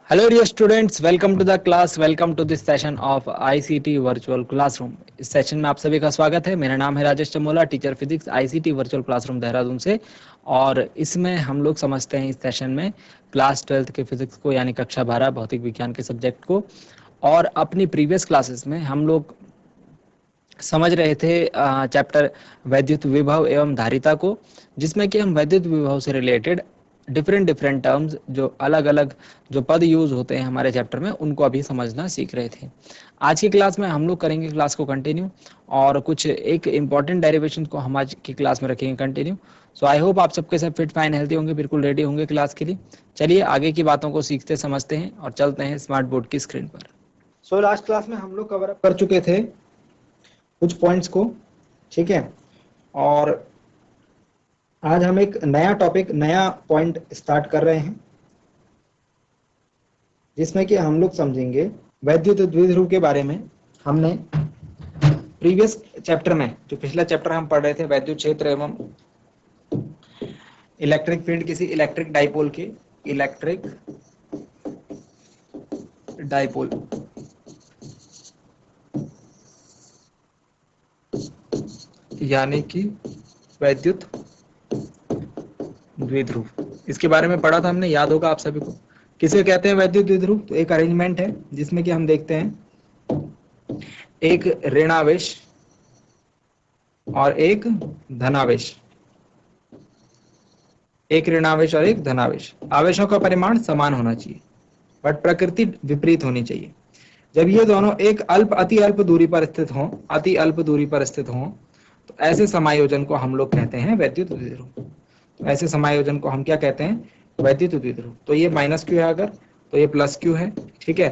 Hello dear students, welcome to the class, welcome to this session of ICT Virtual Classroom। इस session में आप सभी का स्वागत है। मेरा नाम है Rajesh Chamola, teacher physics ICT virtual classroom Dehradun से। और इसमें हम लोग समझते हैं इस सेशन में क्लास 12th के फिजिक्स को यानी कक्षा 12 भौतिक विज्ञान के सब्जेक्ट को। और अपनी प्रीवियस क्लासेस में हम लोग समझ रहे थे चैप्टर वैद्युत विभव एवं धारिता को, जिसमें कि हम वैद्युत विभव से रिलेटेड डिफरेंट टर्म्स जो अलग अलग जो पद यूज होते हैं हमारे चैप्टर में उनको अभी समझना सीख रहे थे। आज की क्लास में हम लोग करेंगे क्लास को कंटिन्यू और कुछ एक इम्पॉर्टेंट डेरिवेशन को हम आज की क्लास में रखेंगे कंटिन्यू। सो आई होप आप सबके सब फिट फाइन हेल्थी होंगे, बिल्कुल रेडी होंगे क्लास के लिए। चलिए आगे की बातों को सीखते समझते हैं और चलते हैं स्मार्ट बोर्ड की स्क्रीन पर। सो लास्ट क्लास में हम लोग कवर अप कर चुके थे कुछ पॉइंट्स को, ठीक है। और आज हम एक नया टॉपिक, नया पॉइंट स्टार्ट कर रहे हैं, जिसमें कि हम लोग समझेंगे वैद्युत द्विध्रुव के बारे में। हमने प्रीवियस चैप्टर में, जो पिछला चैप्टर हम पढ़ रहे थे, वैद्युत क्षेत्र एवं इलेक्ट्रिक फील्ड किसी इलेक्ट्रिक डाइपोल के, इलेक्ट्रिक डाइपोल यानी कि वैद्युत द्विध्रुव, इसके बारे में पढ़ा था हमने, याद होगा आप सभी को। किसे कहते हैं वैद्युत द्विध्रुव? तो एक अरेंजमेंट है जिसमें कि हम देखते हैं एक ऋणावेश और एक धनावेश, एक ऋणावेश और एक धनावेश। आवेशों का परिमाण समान होना चाहिए बट प्रकृति विपरीत होनी चाहिए। जब ये दोनों एक अति अल्प दूरी पर स्थित हों, अति अल्प दूरी पर स्थित हों, तो ऐसे समायोजन को हम लोग कहते हैं वैद्युत द्विध्रुव। तो ऐसे समायोजन को हम क्या कहते हैं? वैद्युत द्विध्रुव। तो ये माइनस क्यू है अगर, तो ये प्लस क्यू है, ठीक है।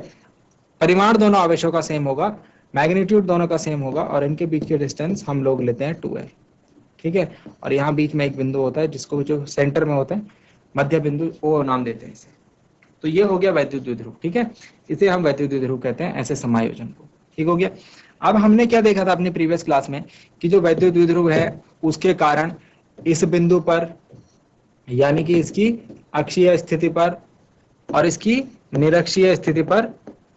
परिमाण दोनों आवेशों का सेम होगा, मैग्नीट्यूड दोनों का सेम होगा और इनके बीच के डिस्टेंस हम लोग लेते हैं 2l, ठीक है। और यहाँ बीच में एक बिंदु होता है जिसको जो सेंटर में होता है, मध्य बिंदु, वो नाम देते हैं इसे। तो ये हो गया वैद्युत द्विध्रुव, ठीक है। इसे हम वैद्युत द्विध्रुव कहते हैं, ऐसे समायोजन को, ठीक हो गया। अब हमने क्या देखा था अपनी प्रीवियस क्लास में कि जो वैद्युत द्विध्रुव है उसके कारण इस बिंदु पर, यानी कि इसकी अक्षीय स्थिति पर और इसकी निरक्षीय स्थिति पर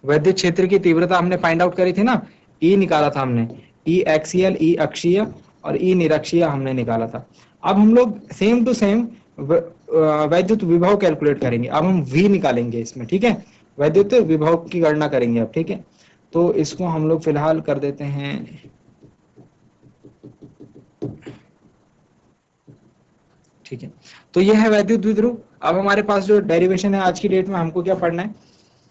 वैद्युत क्षेत्र की तीव्रता हमने फाइंड आउट करी थी ना। ई निकाला था हमने, ई एक्सियल, ई अक्षीय और ई निरक्षीय हमने निकाला था। अब हम लोग सेम टू सेम वैद्युत विभव कैलकुलेट करेंगे। अब हम V निकालेंगे इसमें, ठीक है। वैद्युत विभव की गणना करेंगे अब, ठीक है। तो इसको हम लोग फिलहाल कर देते हैं, ठीक है। तो यह है वैद्युत द्विध्रुव। अब हमारे पास जो डेरिवेशन है आज की डेट में, हमको क्या पढ़ना है?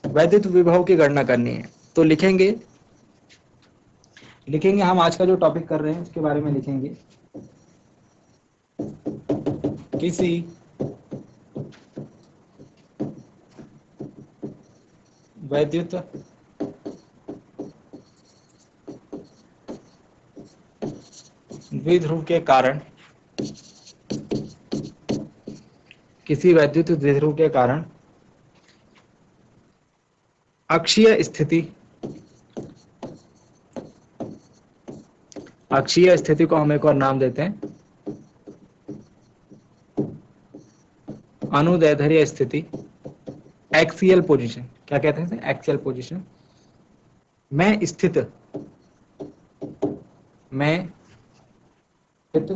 वैद्युत विभव की गणना करनी है। तो लिखेंगे हम आज का जो टॉपिक कर रहे हैं उसके बारे में लिखेंगे। किसी वैद्युत द्विध्रुव के कारण, किसी वैद्युत द्विध्रुव के कारण अक्षीय स्थिति, अक्षीय स्थिति को हम एक और नाम देते हैं अनुदैर्ध्य स्थिति, एक्सियल पोजीशन। क्या कहते हैं? एक्सियल पोजीशन में स्थित, में स्थित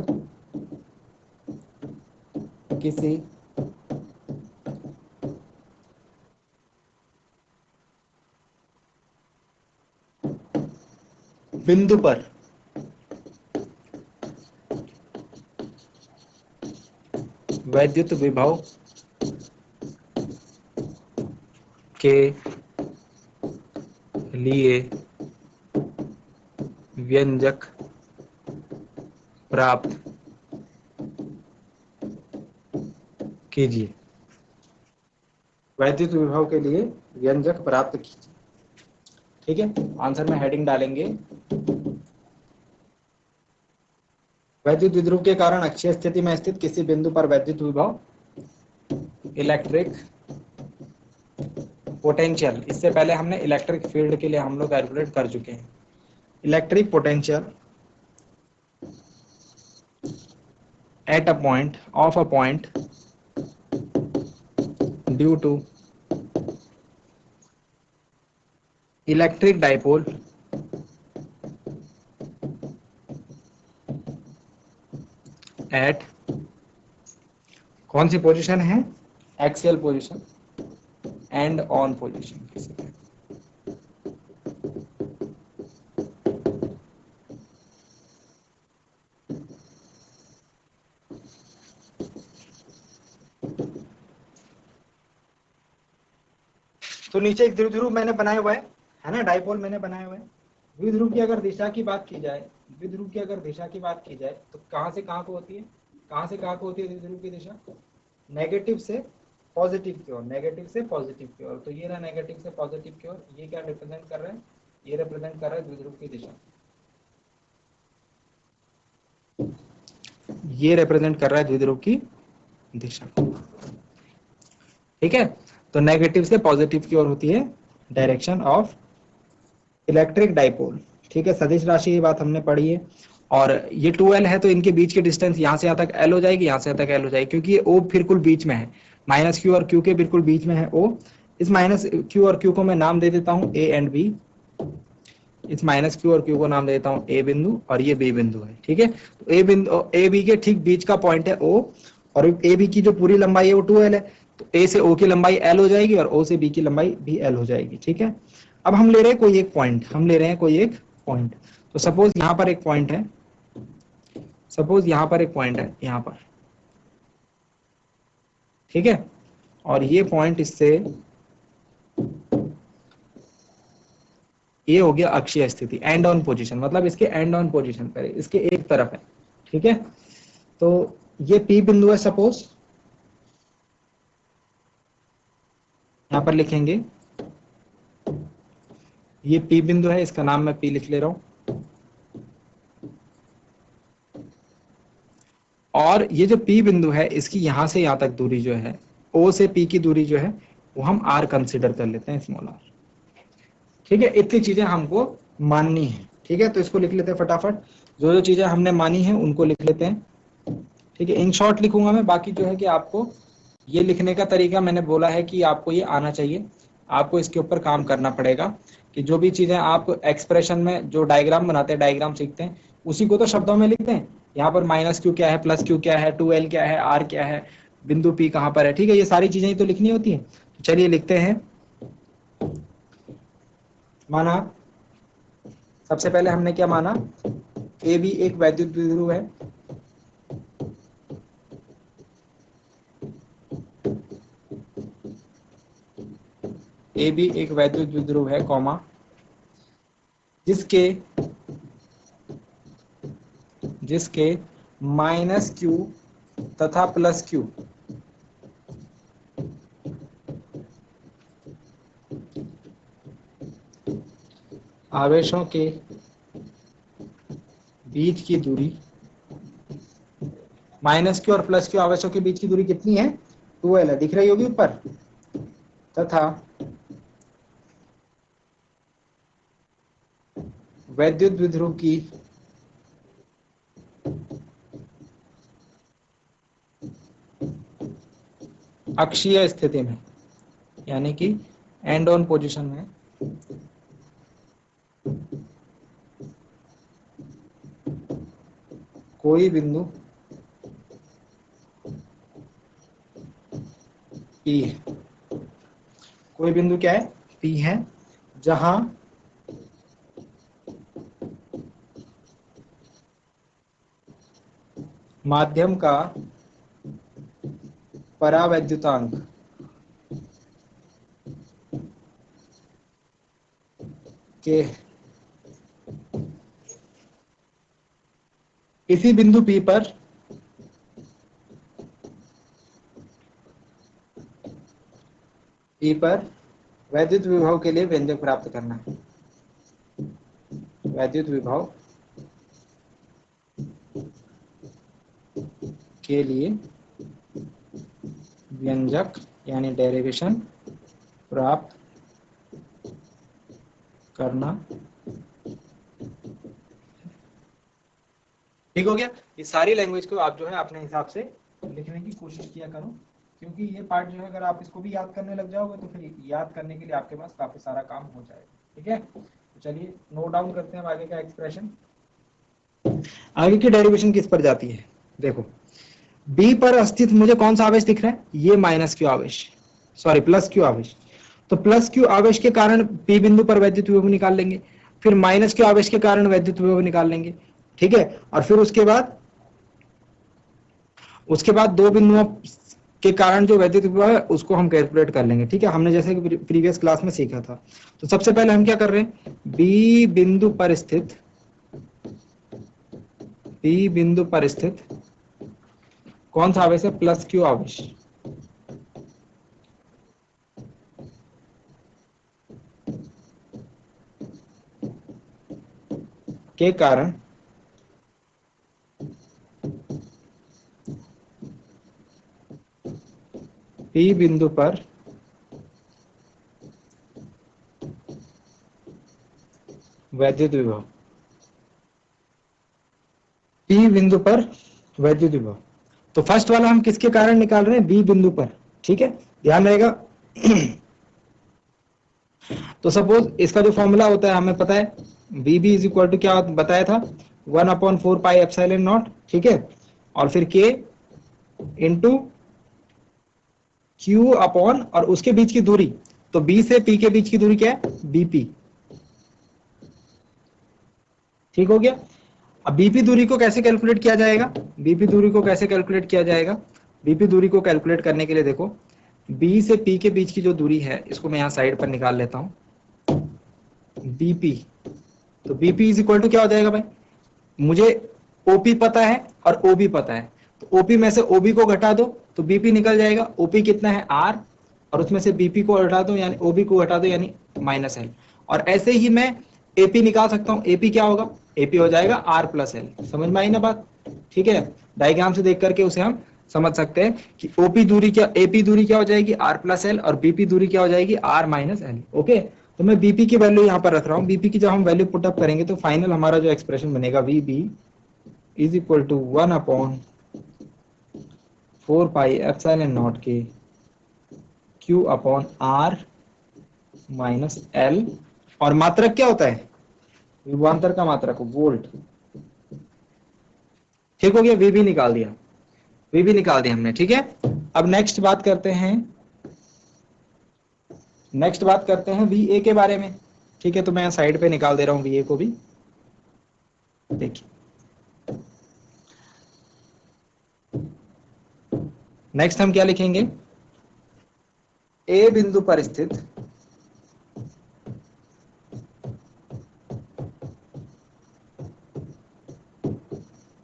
किसी बिंदु पर वैद्युत विभव के लिए व्यंजक प्राप्त कीजिए। वैद्युत विभव के लिए व्यंजक प्राप्त कीजिए, ठीक है। आंसर में हेडिंग डालेंगे वैद्युत द्विध्रुव के कारण अक्षीय स्थिति में स्थित किसी बिंदु पर वैद्युत विभव, इलेक्ट्रिक पोटेंशियल। इससे पहले हमने इलेक्ट्रिक फील्ड के लिए हम लोग कैलकुलेट कर चुके हैं। Electric potential at a point, of a point, due to electric dipole at कौन सी पोजीशन है, axial position and on position. तो नीचे एक द्विध्रुव मैंने बनाया हुआ है ना, डाइपोल मैंने बनाया हुआ है। द्विध्रुव की अगर दिशा की बात की जाए, द्विध्रुव की अगर दिशा की बात की जाए तो कहां से कहां को होती है, कहां से कहां को होती है द्विध्रुव की दिशा, नेगेटिव से पॉजिटिव की ओर, नेगेटिव से पॉजिटिव की ओर। तो ये रहा नेगेटिव से पॉजिटिव की ओर, ये क्या रिप्रेजेंट कर रहा है, ये रिप्रेजेंट कर रहा है द्विध्रुव की दिशा, ये रिप्रेजेंट कर रहा है द्विध्रुव की दिशा। ठीक है, तो नेगेटिव से पॉजिटिव की ओर होती है डायरेक्शन ऑफ इलेक्ट्रिक डाइपोल। ठीक है, सदिश राशि की बात हमने पढ़ी है। और ये 2l है तो इनके बीच की डिस्टेंस यहाँ से यहाँ तक l हो जाएगी, यहाँ से यहाँ तक l हो जाएगी, क्योंकि ये O बिल्कुल बीच में है, माइनस Q और Q के बिल्कुल बीच में है O। इस माइनस Q और Q को मैं नाम दे देता हूँ A एंड B। इस माइनस Q और Q को नाम दे देता हूँ A बिंदु और ये B बिंदु है। ठीक है, तो A बिंदु A B के ठीक बीच का पॉइंट है O, और A B की जो पूरी लंबाई है वो 2l है, तो A से O की लंबाई l हो जाएगी और O से B की लंबाई भी l हो जाएगी। ठीक है, अब हम ले रहे हैं कोई एक पॉइंट, हम ले रहे हैं कोई एक पॉइंट। तो सपोज यहाँ पर एक पॉइंट है, सपोज यहाँ पर एक पॉइंट है यहाँ पर। ठीक है, और ये पॉइंट इससे ये हो गया अक्षीय स्थिति, एंड ऑन पोजीशन, मतलब इसके एंड ऑन पोजीशन पर है, इसके एक तरफ है। ठीक है, तो ये P बिंदु है सपोज, यहां पर लिखेंगे ये P बिंदु है, इसका नाम मैं P लिख ले रहा हूं। और ये जो P बिंदु है इसकी यहां से यहां तक दूरी जो है, O से P की दूरी जो है वो हम R कंसिडर कर लेते हैं, स्मॉल r। ठीक है, इतनी चीजें हमको माननी है। ठीक है, तो इसको लिख लेते हैं फटाफट, जो जो चीजें हमने मानी है उनको लिख लेते हैं। ठीक है, इन शॉर्ट लिखूंगा मैं, बाकी जो है कि आपको ये लिखने का तरीका मैंने बोला है कि आपको ये आना चाहिए, आपको इसके ऊपर काम करना पड़ेगा कि जो भी चीजें आप एक्सप्रेशन में जो डायग्राम बनाते हैं, डायग्राम सीखते हैं, उसी को तो शब्दों में लिखते हैं। यहाँ पर माइनस क्यू क्या है, प्लस क्यू क्या है, 2l क्या है, r क्या है, बिंदु P कहाँ पर है। ठीक है, ये सारी चीजें ही तो लिखनी होती है। तो चलिए लिखते हैं। माना सबसे पहले हमने क्या माना, ए बी एक वैद्युत द्विध्रुव है, ए बी एक वैद्युत द्विध्रुव है, कॉमा, जिसके माइनस क्यू तथा प्लस क्यू आवेशों के बीच की दूरी, माइनस क्यू और प्लस क्यू आवेशों के बीच की दूरी कितनी है, 2l है, दिख रही होगी ऊपर, तथा वैद्युत द्विध्रुव की अक्षीय स्थिति में, यानी कि एंड ऑन पोजीशन में, कोई बिंदु P है, कोई बिंदु क्या है, P है, जहां माध्यम का परावैद्युतांक के इसी बिंदु P पर वैद्युत विभव के लिए व्यंजक प्राप्त करना है, वैद्युत विभव के लिए व्यंजक यानी डेरिवेशन प्राप्त करना। ठीक हो गया, ये सारी लैंग्वेज को आप जो है अपने हिसाब से लिखने की कोशिश किया करो, क्योंकि ये पार्ट जो है अगर आप इसको भी याद करने लग जाओगे तो फिर याद करने के लिए आपके पास काफी सारा काम हो जाएगा। ठीक है, तो चलिए नोट डाउन करते हैं अब आगे का एक्सप्रेशन। आगे की डेरिवेशन किस पर जाती है, देखो बी पर स्थित मुझे कौन सा आवेश दिख रहा है, ये माइनस क्यू आवेश, सॉरी प्लस क्यू आवेश। तो प्लस क्यू आवेश के कारण पी बिंदु पर वैद्युत विभव निकाल लेंगे, फिर माइनस क्यू आवेश के कारण वैद्युत विभव निकाल लेंगे, ठीक है। और फिर उसके बाद दो बिंदुओं के कारण जो वैद्युत विभव है उसको हम कैलकुलेट कर लेंगे, ठीक है, हमने जैसे कि प्रीवियस क्लास में सीखा था। तो सबसे पहले हम क्या कर रहे हैं, बी बिंदु पर स्थित कौन सा आवेश है, प्लस क्यू आवेश, के कारण पी बिंदु पर वैद्युत विभव, पी बिंदु पर वैद्युत विभव। तो फर्स्ट वाला हम किसके कारण निकाल रहे हैं, बी बिंदु पर, ठीक है, ध्यान रहेगा। तो सपोज इसका जो फॉर्मूला होता है हमें पता है, B B is equal to क्या बताया था, 1/4πε0, ठीक है, और फिर के इंटू क्यू अपॉन और उसके बीच की दूरी, तो बी से पी के बीच की दूरी क्या है, बीपी, ठीक हो गया। अब बीपी दूरी को कैसे कैलकुलेट किया जाएगा, बीपी दूरी को कैसे कैलकुलेट किया जाएगा, बीपी दूरी को कैलकुलेट करने के लिए देखो, बी से पी के बीच की जो दूरी है इसको मैं यहाँ साइड पर निकाल लेता हूं, बीपी। तो बीपी इज इक्वल टू क्या हो जाएगा भाई, मुझे ओपी पता है और ओबी पता है, तो ओपी में से ओबी को घटा दो तो बीपी निकल जाएगा, ओपी कितना है आर, और उसमें से बीपी को हटा दो यानी ओबी को हटा दो यानी माइनस एल। और ऐसे ही मैं एपी निकाल सकता हूं, एपी क्या होगा, एपी हो जाएगा आर प्लस एल। समझ में आई ना बात, ठीक है, डायग्राम से देख करके उसे हम समझ सकते हैं कि ओपी दूरी क्या, एपी दूरी क्या हो जाएगी आर प्लस एल, और बीपी दूरी क्या हो जाएगी आर माइनस एल। ओके, तो मैं बीपी की वैल्यू यहाँ पर रख रहा हूँ, बीपी की जब हम वैल्यू पुटअप करेंगे तो फाइनल हमारा जो एक्सप्रेशन बनेगा V B is equal to 1/4πε0 के Q upon are minus L, और मात्रक क्या होता है, विभवांतर का मात्रक वोल्ट, ठीक हो गया, वी भी निकाल दिया, वी भी निकाल दिया हमने, ठीक है। अब नेक्स्ट बात करते हैं वी ए के बारे में, ठीक है, तो मैं साइड पे निकाल दे रहा हूं वी ए को भी, देखिए नेक्स्ट हम क्या लिखेंगे, ए बिंदु पर स्थित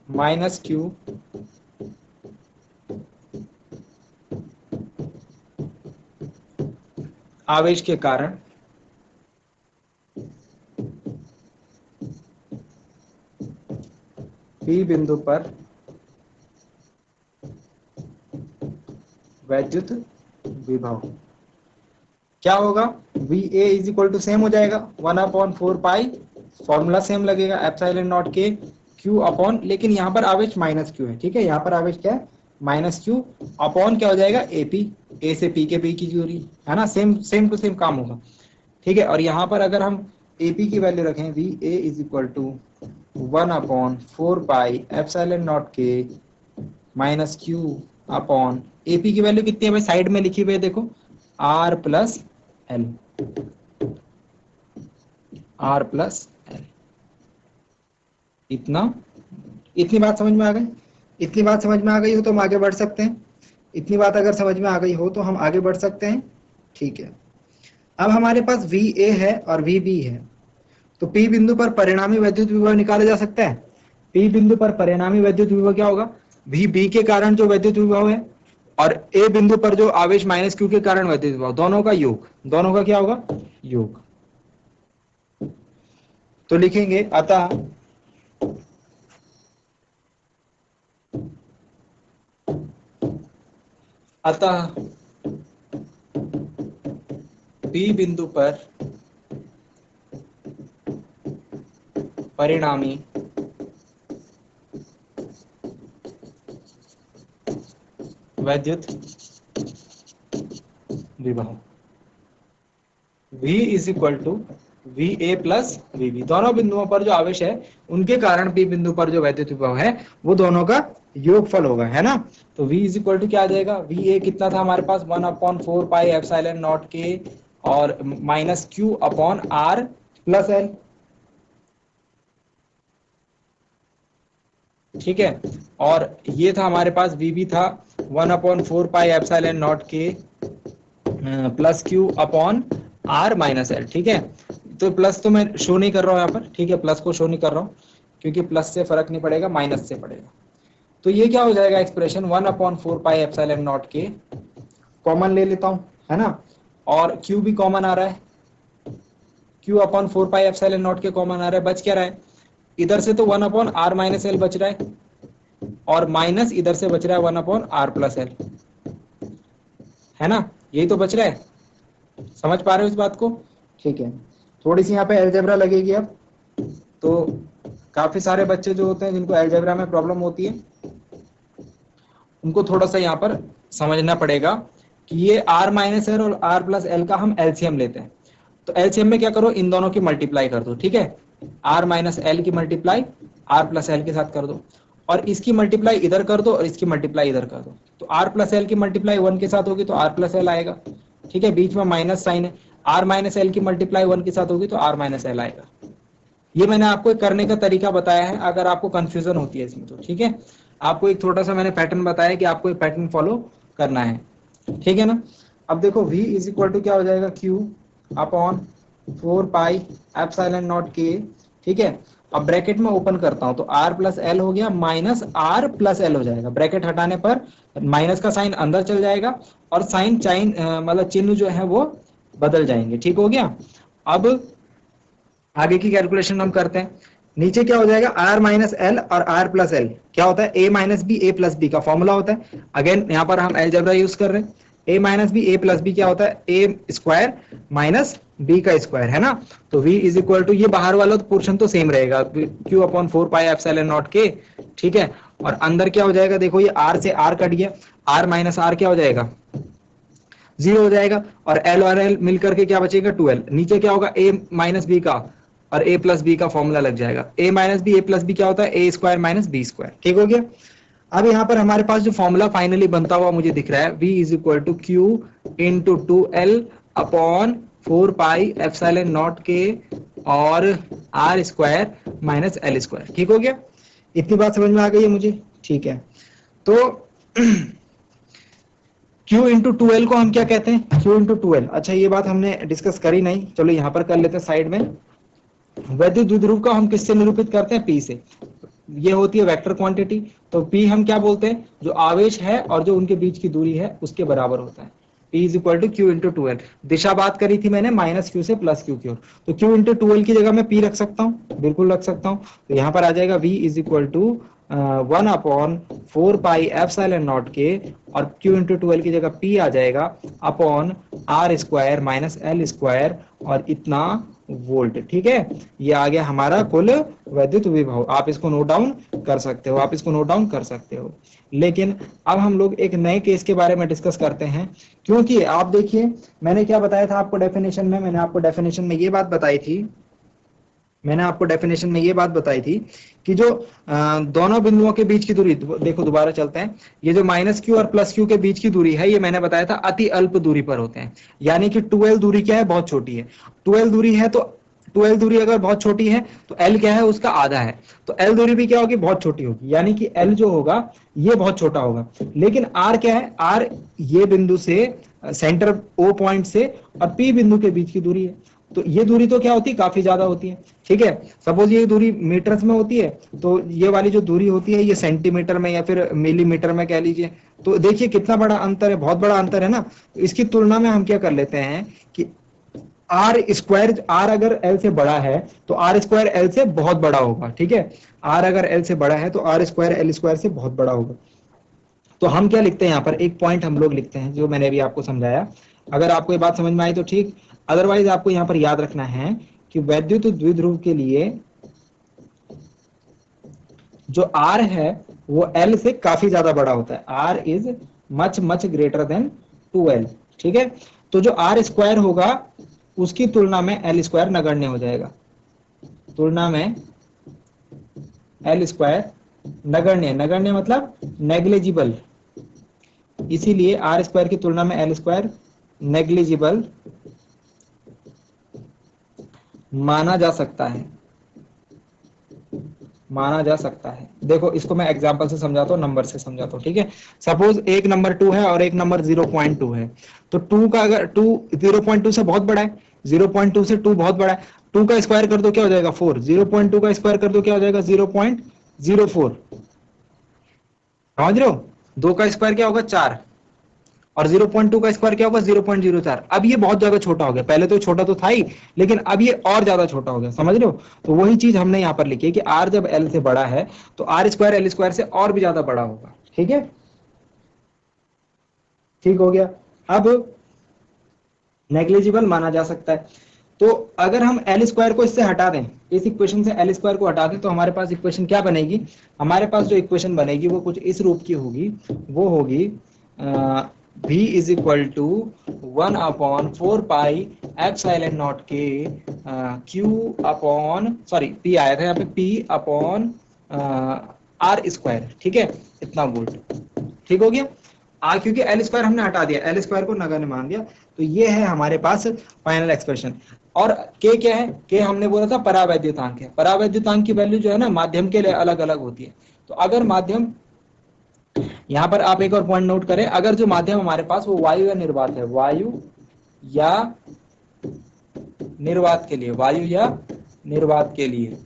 माइनस क्यू आवेश के कारण बी बिंदु पर वैद्युत विभव क्या होगा, V A is equal to same हो जाएगा 1/4π, फॉर्मूला सेम लगेगा एप्सिलॉन नॉट के क्यू अपॉन, लेकिन यहाँ पर आवेश माइनस क्यू है, ठीक है, यहाँ पर आवेश क्या है माइनस क्यू, अपॉन क्या हो जाएगा एपी, ए से पी के बीच की दूरी है ना, सेम टू सेम काम होगा, ठीक है। और यहाँ पर अगर हम एपी की वैल्यू रखें, V A is equal to 1/4πε0 के माइनस क्यू अपॉन एपी की वैल्यू कितनी है भाई, साइड में लिखी हुई है देखो, r plus l, r plus l, इतनी बात समझ में आ गई, इतनी बात समझ में आ गई हो तो हम आगे बढ़ सकते हैं, इतनी बात अगर समझ में आ गई हो तो हम आगे बढ़ सकते हैं, ठीक है। अब हमारे पास वी ए है और वी बी है, तो पी बिंदु पर परिणामी वैद्युत विभव निकाला जा सकता है, पी बिंदु पर परिणामी वैद्युत विभव क्या होगा, वी बी के कारण जो वैद्युत विभव है और ए बिंदु पर जो आवेश माइनस क्यू के कारण वैद्युत विभव, दोनों का योग, दोनों का क्या होगा, योग। तो लिखेंगे अतः पी बिंदु पर परिणामी वैद्युत विभव V is equal to V A plus V B, दोनों बिंदुओं पर जो आवेश है उनके कारण पी बिंदु पर जो वैद्युत विभव है वो दोनों का योगफल होगा, है ना। तो v इज इक्वल टू क्या आ जाएगा, वी ए कितना था हमारे पास 1/4 पाई एप्सिलॉन नॉट के और minus Q upon R plus L, ठीक है। और ये था हमारे पास वी बी था 1/4 पाई एप्सिलॉन नॉट के plus Q upon are minus L, ठीक है। तो प्लस तो मैं शो नहीं कर रहा हूं यहाँ पर, ठीक है, प्लस को शो नहीं कर रहा हूं क्योंकि प्लस से फर्क नहीं पड़ेगा, माइनस से पड़ेगा। तो ये क्या हो जाएगा एक्सप्रेशन 1/4 पाई एप्सिलॉन नॉट के कॉमन ले लेता हूं, है ना, और क्यू भी कॉमन आ रहा है, Q upon 4 pi epsilon not के कॉमन आ रहा है, बच क्या रहा है इधर से तो 1/r माइनस एल बच रहा है और माइनस इधर से बच रहा है 1/r प्लस एल, है ना, यही तो बच रहा है। समझ पा रहे हो इस बात को, ठीक है। थोड़ी सी यहाँ पे अलजेब्रा लगेगी अब, तो काफी सारे बच्चे जो होते हैं जिनको अलजेब्रा में प्रॉब्लम होती है उनको थोड़ा सा यहाँ पर समझना पड़ेगा कि ये r माइनस एल और r प्लस एल का हम एलसीएम लेते हैं। तो एलसीएम में क्या करो, इन दोनों की मल्टीप्लाई कर दो, ठीक है, r माइनस एल की मल्टीप्लाई r प्लस एल के साथ कर दो और इसकी मल्टीप्लाई इधर कर दो और इसकी मल्टीप्लाई इधर कर दो। तो r प्लस एल की मल्टीप्लाई 1 के साथ होगी तो r प्लस एल आएगा, ठीक है, बीच में माइनस साइन है। r माइनस एल की मल्टीप्लाई 1 के साथ होगी तो r माइनस एल आएगा। ये मैंने आपको करने का तरीका बताया है, अगर आपको कंफ्यूजन होती है इसमें तो, ठीक है, आपको एक छोटा सा मैंने पैटर्न बताया कि आपको एक पैटर्न फॉलो करना है, ठीक है ना। अब देखो v इज इक्वल टू क्या हो जाएगा, q upon 4 pi epsilon not के, ठीक है। अब ब्रैकेट में ओपन करता हूं तो r प्लस एल हो गया माइनस r प्लस एल हो जाएगा, ब्रैकेट हटाने पर माइनस का साइन अंदर चल जाएगा और साइन चाइन मतलब चिन्ह जो है वो बदल जाएंगे, ठीक हो गया। अब आगे की कैलकुलेशन हम करते हैं, नीचे क्या हो जाएगा r माइनस एल और r प्लस एल क्या होता है, a minus B A plus B का फॉर्मूला होता है। अगेन यहाँ पर हम अलजेब्रा यूज कर रहे हैं, a minus B A plus B क्या होता है, a स्क्वायर माइनस b का स्क्वायर, है ना। तो v इज इक्वल टू ये बाहर वाला पोर्शन तो सेम रहेगा q upon 4 pi epsilon not के, ठीक है, और अंदर क्या हो जाएगा, देखो ये r से r कट गया, r माइनस r क्या हो जाएगा 0 हो जाएगा और l और l मिलकर के क्या बचेगा 2l, नीचे क्या होगा a माइनस बी का और a प्लस बी का फॉर्मूला लग जाएगा, a minus B A plus B क्या होता है a square minus B square, ठीक हो गया। अब यहाँ पर हमारे पास जो फॉर्मूला फाइनली बनता हुआ मुझे दिख रहा है v is equal to Q into 2l upon 4 pi epsilon not के और r square minus L square, ठीक हो गया। इतनी बात समझ में आ गई है मुझे, ठीक है। तो Q इंटू 2L को हम क्या कहते हैं, Q इंटू 2L, अच्छा ये बात हमने डिस्कस करी नहीं, चलो यहाँ पर कर लेते हैं साइड में। वैद्युत द्विध्रुव का हम किससे निरूपित करते हैं, P से, ये होती है वेक्टर क्वांटिटी। तो P हम क्या बोलते हैं, जो आवेश है और जो उनके बीच की दूरी है उसके बराबर होता है। P is equal to Q into 2L, दिशा बात करी थी मैंने माइनस क्यू से प्लस क्यू की ओर, तो Q इंटू 2L की जगह मैं P रख सकता हूँ, बिल्कुल रख सकता हूँ। तो यहाँ पर आ जाएगा V is equal to 1/4 pi epsilon not के और Q इंटू 2L की जगह P आ जाएगा upon R square minus L square और इतना वोल्ट, ठीक है। ये आ गया हमारा कुल वैद्युत विभव, आप इसको नोट डाउन कर सकते हो, आप इसको नोट डाउन कर सकते हो। लेकिन अब हम लोग एक नए केस के बारे में डिस्कस करते हैं, क्योंकि आप देखिए मैंने क्या बताया था आपको डेफिनेशन में, मैंने आपको डेफिनेशन में ये बात बताई थी, मैंने आपको डेफिनेशन में ये बात बताई थी कि जो दोनों बिंदुओं के बीच की दूरी, देखो दोबारा चलते हैं, ये जो माइनस क्यू और प्लस क्यू के बीच की दूरी है ये मैंने बताया था अति अल्प दूरी पर होते हैं, यानी कि 2l दूरी क्या है, बहुत छोटी है। 2l दूरी है तो 2l दूरी अगर बहुत छोटी है तो l क्या है, उसका आधा है, तो l दूरी भी क्या होगी, बहुत छोटी होगी, यानी कि l जो होगा ये बहुत छोटा होगा। लेकिन r क्या है, r ये बिंदु से सेंटर O पॉइंट से और P बिंदु के बीच की दूरी है, तो ये दूरी तो क्या होती है, काफी ज्यादा होती है, ठीक है। सपोज ये दूरी मीटर्स में होती है तो ये वाली जो दूरी होती है ये सेंटीमीटर में या फिर मिलीमीटर में कह लीजिए। तो देखिए कितना बड़ा अंतर है, बहुत बड़ा अंतर है ना। तो इसकी तुलना में हम क्या कर लेते हैं कि आर स्क्वायर, आर अगर एल से बड़ा है तो आर स्क्वायर एल से बहुत बड़ा होगा, ठीक है। आर अगर एल से बड़ा है तो आर स्क्वायर एल स्क्वायर से बहुत बड़ा होगा। तो हम क्या लिखते हैं यहाँ पर, एक पॉइंट हम लोग लिखते हैं जो मैंने अभी आपको समझाया, अगर आपको ये बात समझ में आई तो ठीक, अदरवाइज आपको यहाँ पर याद रखना है कि वैद्युत द्विध्रुव के लिए जो R है वो L से काफी ज्यादा बड़ा होता है, R is much much greater than 2L, ठीक है। तो जो R स्क्वायर होगा उसकी तुलना में एल स्क्वायर नगण्य हो जाएगा, तुलना में एल स्क्वायर नगण्य, नगण्य मतलब नेग्लिजिबल, इसीलिए आर स्क्वायर की तुलना में एल स्क्वायर नेग्लिजिबल माना जा सकता है, माना जा सकता है। देखो इसको मैं एग्जांपल से समझाता हूँ, नंबर से समझाता हूँ, ठीक है। सपोज एक नंबर 2 है और एक नंबर 0.2 है, तो 2 का अगर 2 0.2 से बहुत बड़ा है, 0.2 से 2 बहुत बड़ा है, 2 का स्क्वायर कर दो क्या हो जाएगा 4, 0.2 का स्क्वायर कर दो क्या हो जाएगा 0.04, समझ रहे हो। 2 का स्क्वायर क्या होगा 4 और 0.2 का स्क्वायर क्या होगा 0.04। अब ये बहुत ज्यादा छोटा हो गया, पहले तो छोटा तो था ही, लेकिन अब ये और ज्यादा छोटा हो गया, समझ रहे हो। तो वही चीज हमने यहाँ पर लिखी है कि r जब l से बड़ा है तो r स्क्वायर एल स्क्वायर से और भी ज्यादा बड़ा होगा, ठीक है, ठीक हो गया। अब नेग्लिजिबल माना जा सकता है, तो अगर हम एल स्क्वायर को इससे हटा दें, इस इक्वेशन से एल स्क्वायर को हटा दें, तो हमारे पास इक्वेशन क्या बनेगी, हमारे पास जो इक्वेशन बनेगी वो कुछ इस रूप की होगी, वो होगी v is equal to 1/4 pi epsilon not के q अपॉन, सॉरी p आया था यहाँ पे, p अपॉन आर स्क्वायर, ठीक है, इतना वोल्ट, ठीक हो गया। क्योंकि एल स्क्वायर हमने हटा दिया, एल स्क्वायर को नगण्य मान दिया, तो ये है हमारे पास फाइनल एक्सप्रेशन। और के क्या है, के हमने बोला था परावैद्युतांक है, परावैद्युतांक की वैल्यू जो है ना माध्यम के लिए अलग अलग होती है। तो अगर माध्यम, यहां पर आप एक और पॉइंट नोट करें, अगर जो माध्यम हमारे पास वो वायु या निर्वात है, वायु या निर्वात के लिए, वायु या निर्वात के लिए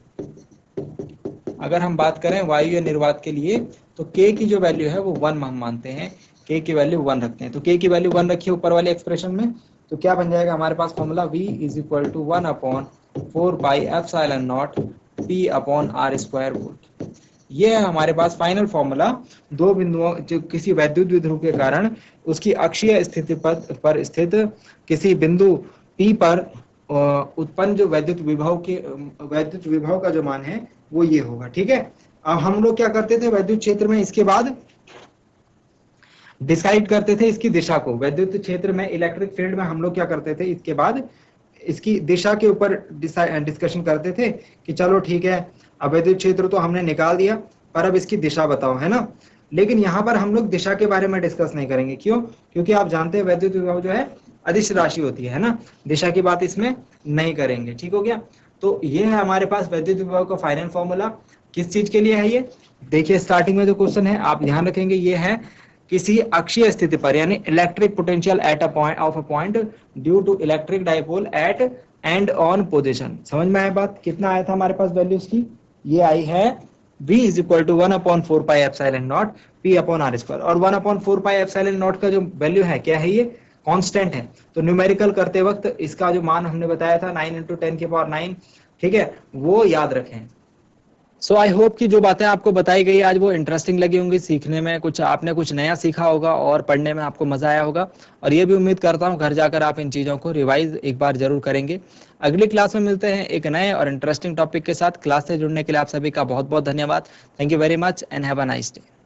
अगर हम बात करें वायु या निर्वात के लिए, तो k की जो वैल्यू है वो 1 हम मानते हैं, k की वैल्यू 1 रखते हैं। तो k की वैल्यू 1 रखिए ऊपर वाले एक्सप्रेशन में, तो क्या बन जाएगा हमारे पास formula v is equal to 1/4 pi epsilon not p upon are square volt. ये है हमारे पास फाइनल फॉर्मूला दो बिंदुओं, जो किसी वैद्युत द्विध्रुव के कारण उसकी अक्षीय स्थिति पर स्थित किसी बिंदु p पर उत्पन्न जो वैद्युत विभव का जो मान है वो ये होगा, ठीक है। अब हम लोग क्या करते थे वैद्युत क्षेत्र में, इसके बाद डिसाइड करते थे इसकी दिशा को, वैद्युत क्षेत्र में इलेक्ट्रिक फील्ड में हम लोग क्या करते थे, इसके बाद इसकी दिशा के ऊपर डिस्कशन करते थे कि चलो ठीक है, अब वैद्युत क्षेत्र तो हमने निकाल दिया, पर अब इसकी दिशा बताओ, है ना। लेकिन यहाँ पर हम लोग दिशा के बारे में डिस्कस नहीं करेंगे, क्यों, क्योंकि आप जानते हैं वैद्युत विभव जो है अदिश राशि होती है ना, दिशा की बात इसमें नहीं करेंगे, ठीक हो गया। तो ये है हमारे पास वैद्युत विभव का फाइनल फॉर्मूला, किस चीज के लिए है ये, देखिए स्टार्टिंग में जो क्वेश्चन है आप ध्यान रखेंगे, ये है किसी अक्षीय स्थिति पर, यानी electric potential at a point of a point due to electric dipole at end on position. समझ में आया बात, कितना आया था हमारे पास वैल्यूज की, ये आई है v is equal to 1/4 pi epsilon not p upon are square, और 1/4 पाई एप्सिलॉन नॉट का जो वैल्यू है क्या है, ये कांस्टेंट है। तो न्यूमेरिकल करते वक्त इसका जो मान हमने बताया था 9 × 10⁹, ठीक है, वो याद रखें। सो आई होप कि जो बातें आपको बताई गई आज वो इंटरेस्टिंग लगी होंगी, सीखने में कुछ आपने कुछ नया सीखा होगा और पढ़ने में आपको मजा आया होगा, और ये भी उम्मीद करता हूँ घर जाकर आप इन चीज़ों को रिवाइज एक बार जरूर करेंगे। अगली क्लास में मिलते हैं एक नए और इंटरेस्टिंग टॉपिक के साथ। क्लास से जुड़ने के लिए आप सभी का बहुत बहुत धन्यवाद। Thank you very much and have a nice day.